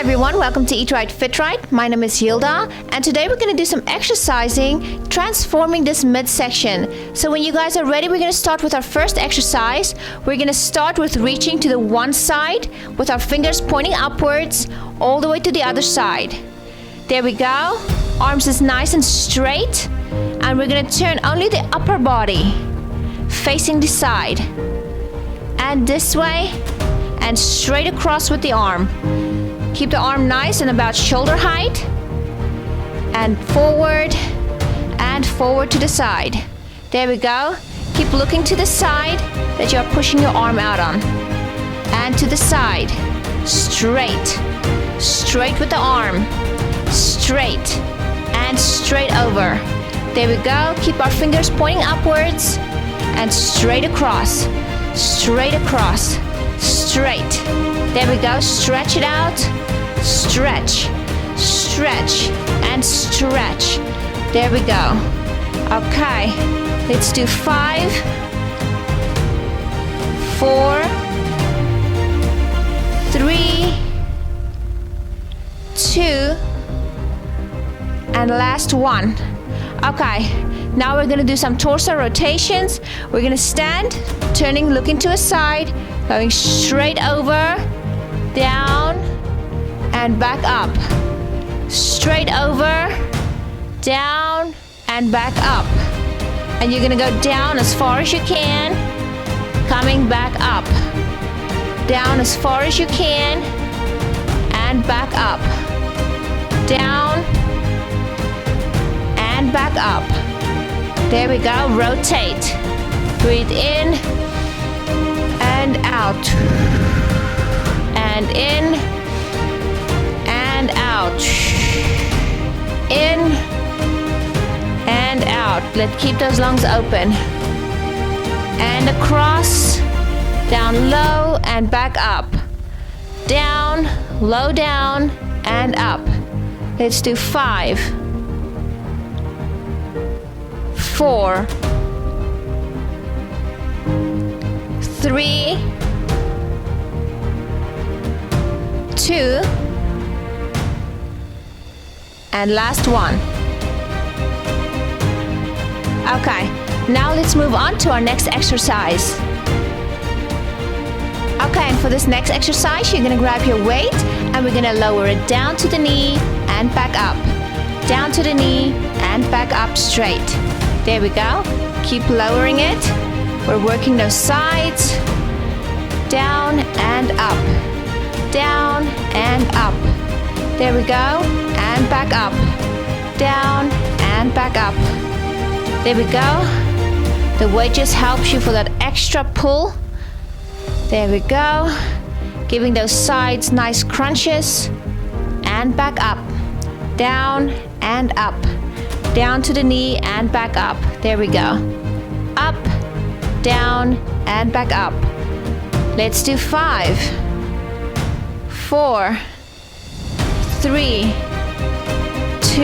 everyone, welcome to Eat Right, Fit Right. My name is Hilda, and today we're going to do some exercising, transforming this midsection. So when you guys are ready, we're going to start with our first exercise. We're going to start with reaching to the one side with our fingers pointing upwards all the way to the other side. There we go. Arms is nice and straight, and we're going to turn only the upper body facing the side and this way and straight across with the arm. Keep the arm nice and about shoulder height, and forward to the side. There we go. Keep looking to the side that you're pushing your arm out on, and to the side. Straight with the arm, straight and straight over. There we go. Keep our fingers pointing upwards and straight across, straight. There we go. Stretch it out. Stretch and stretch. There we go. Okay, let's do 5, 4, 3, 2, and last one. Okay, now we're gonna do some torso rotations. We're gonna stand, turning, looking to a side, going straight over, down, and back up. Straight over, down, and back up. And you're gonna go down as far as you can, coming back up. Down as far as you can, and back up. Down, and back up. There we go. Rotate. Breathe in, and out. And in, and out. In and out. Let's keep those lungs open. And across, down low and back up. Down, low down and up. Let's do 5, 4, 3, 2, and last one. Okay, now let's move on to our next exercise. Okay, and for this next exercise, you're gonna grab your weight and we're gonna lower it down to the knee and back up. Down to the knee and back up straight. There we go. Keep lowering it. We're working those sides. Down and up. Down and up. There we go. And back up. Down and back up. There we go. The weight just helps you for that extra pull. There we go. Giving those sides nice crunches. And back up. Down and up. Down to the knee and back up. There we go. Up, down, and back up. Let's do 5, 4, 3, 2,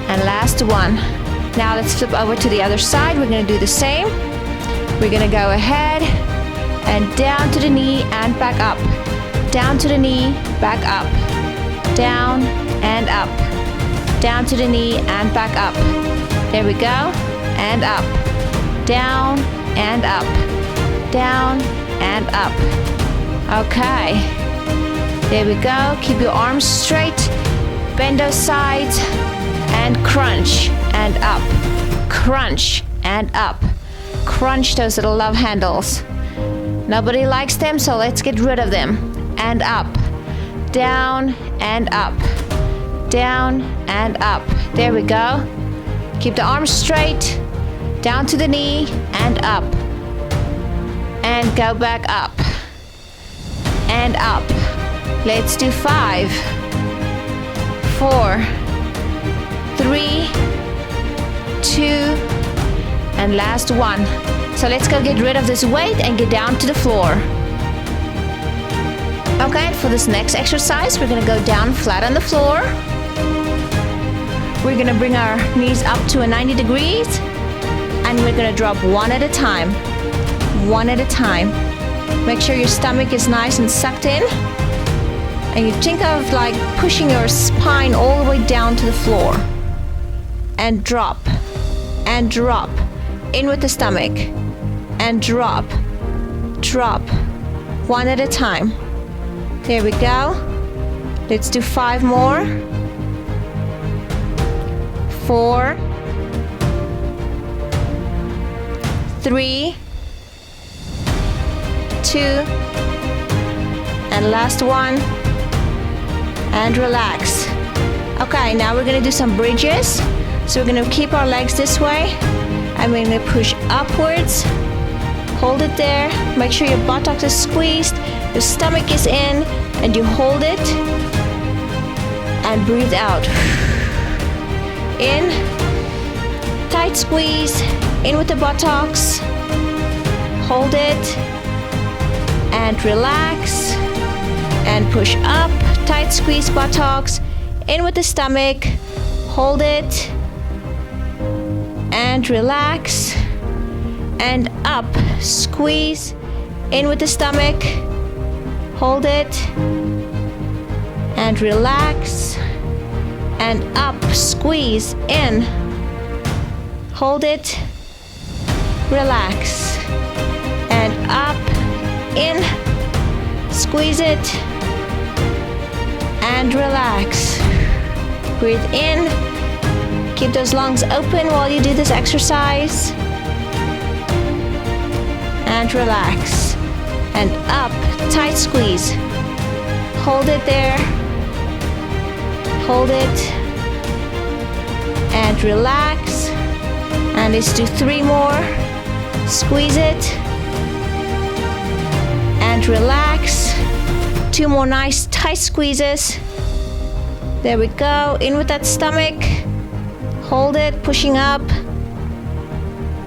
and last one. Now let's flip over to the other side. We're gonna do the same. We're gonna go ahead and down to the knee and back up. Down to the knee, back up. Down and up. Down to the knee and back up. There we go. And up. Down and up. Down and up. Okay. There we go. Keep your arms straight. Bend those sides and crunch and up. Crunch and up. Crunch those little love handles. Nobody likes them, so let's get rid of them. And up. Down and up. Down and up. There we go. Keep the arms straight. Down to the knee and up. And go back up. And up. Let's do 5, 4, 3, 2, and last one. So let's go get rid of this weight and get down to the floor. Okay, for this next exercise, we're gonna go down flat on the floor. We're gonna bring our knees up to a 90 degrees, and we're gonna drop one at a time. One at a time. Make sure your stomach is nice and sucked in. And you think of like pushing your spine all the way down to the floor. And drop. And drop. In with the stomach. And drop. Drop. One at a time. There we go. Let's do 5 more. 4. 3. 2. And last one. And relax. Okay, now we're gonna do some bridges. So we're gonna keep our legs this way. And we're gonna push upwards. Hold it there. Make sure your buttocks is squeezed. Your stomach is in. And you hold it. And breathe out. In. Tight squeeze. In with the buttocks. Hold it. And relax. And push up. Tight squeeze buttocks. In with the stomach. Hold it. And relax. And up. Squeeze. In with the stomach. Hold it. And relax. And up. Squeeze. In. Hold it. Relax. And up. In. Squeeze it. And relax. Breathe in. Keep those lungs open while you do this exercise. And relax. And up. Tight squeeze. Hold it there. Hold it. And relax. And let's do 3 more. Squeeze it. And relax. 2 more nice tight squeezes. There we go. In with that stomach. Hold it, pushing up.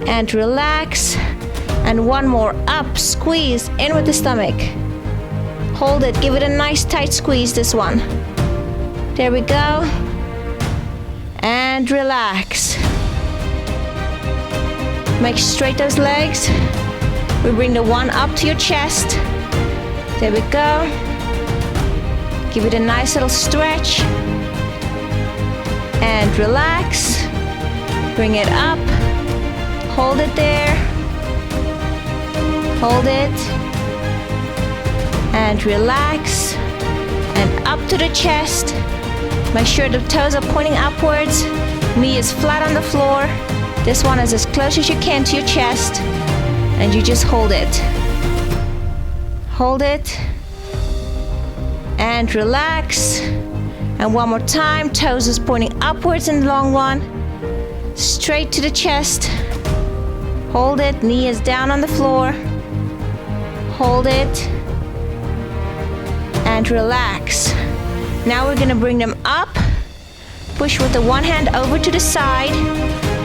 And relax. And 1 more up, squeeze, in with the stomach. Hold it, give it a nice tight squeeze, this one. There we go. And relax. Make straight those legs. We bring the one up to your chest. There we go. Give it a nice little stretch. And relax. Bring it up. Hold it there. Hold it. And relax. And up to the chest. Make sure the toes are pointing upwards. Knee is flat on the floor. This one is as close as you can to your chest. And you just hold it. Hold it. And relax. And one more time. Toes is pointing upwards in the long one. Straight to the chest. Hold it. Knee is down on the floor. Hold it. And relax. Now we're gonna bring them up. Push with the one hand over to the side.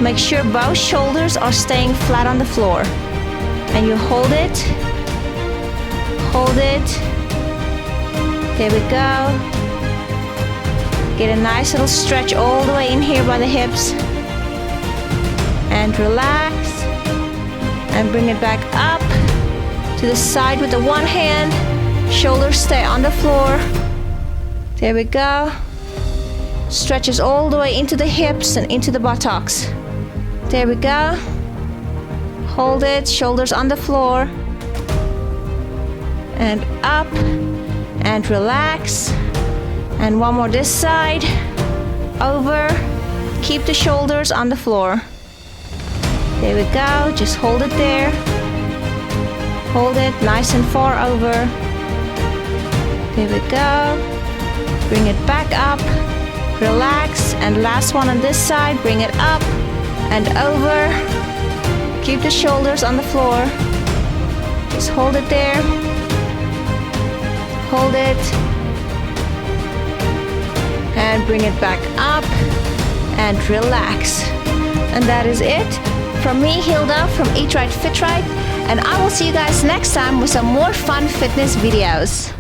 Make sure both shoulders are staying flat on the floor. And you hold it. Hold it. There we go. Get a nice little stretch all the way in here by the hips. And relax. And bring it back up to the side with the one hand. Shoulders stay on the floor. There we go. Stretches all the way into the hips and into the buttocks. There we go. Hold it, shoulders on the floor. And up. And relax. And one more this side. Over. Keep the shoulders on the floor. There we go. Just hold it there. Hold it nice and far over. There we go. Bring it back up. Relax. And last one on this side. Bring it up and over. Keep the shoulders on the floor. Just hold it there. Hold it. And bring it back up. And relax. And that is it. From me, Hilda, from Eat Right, Fit Right. And I will see you guys next time with some more fun fitness videos.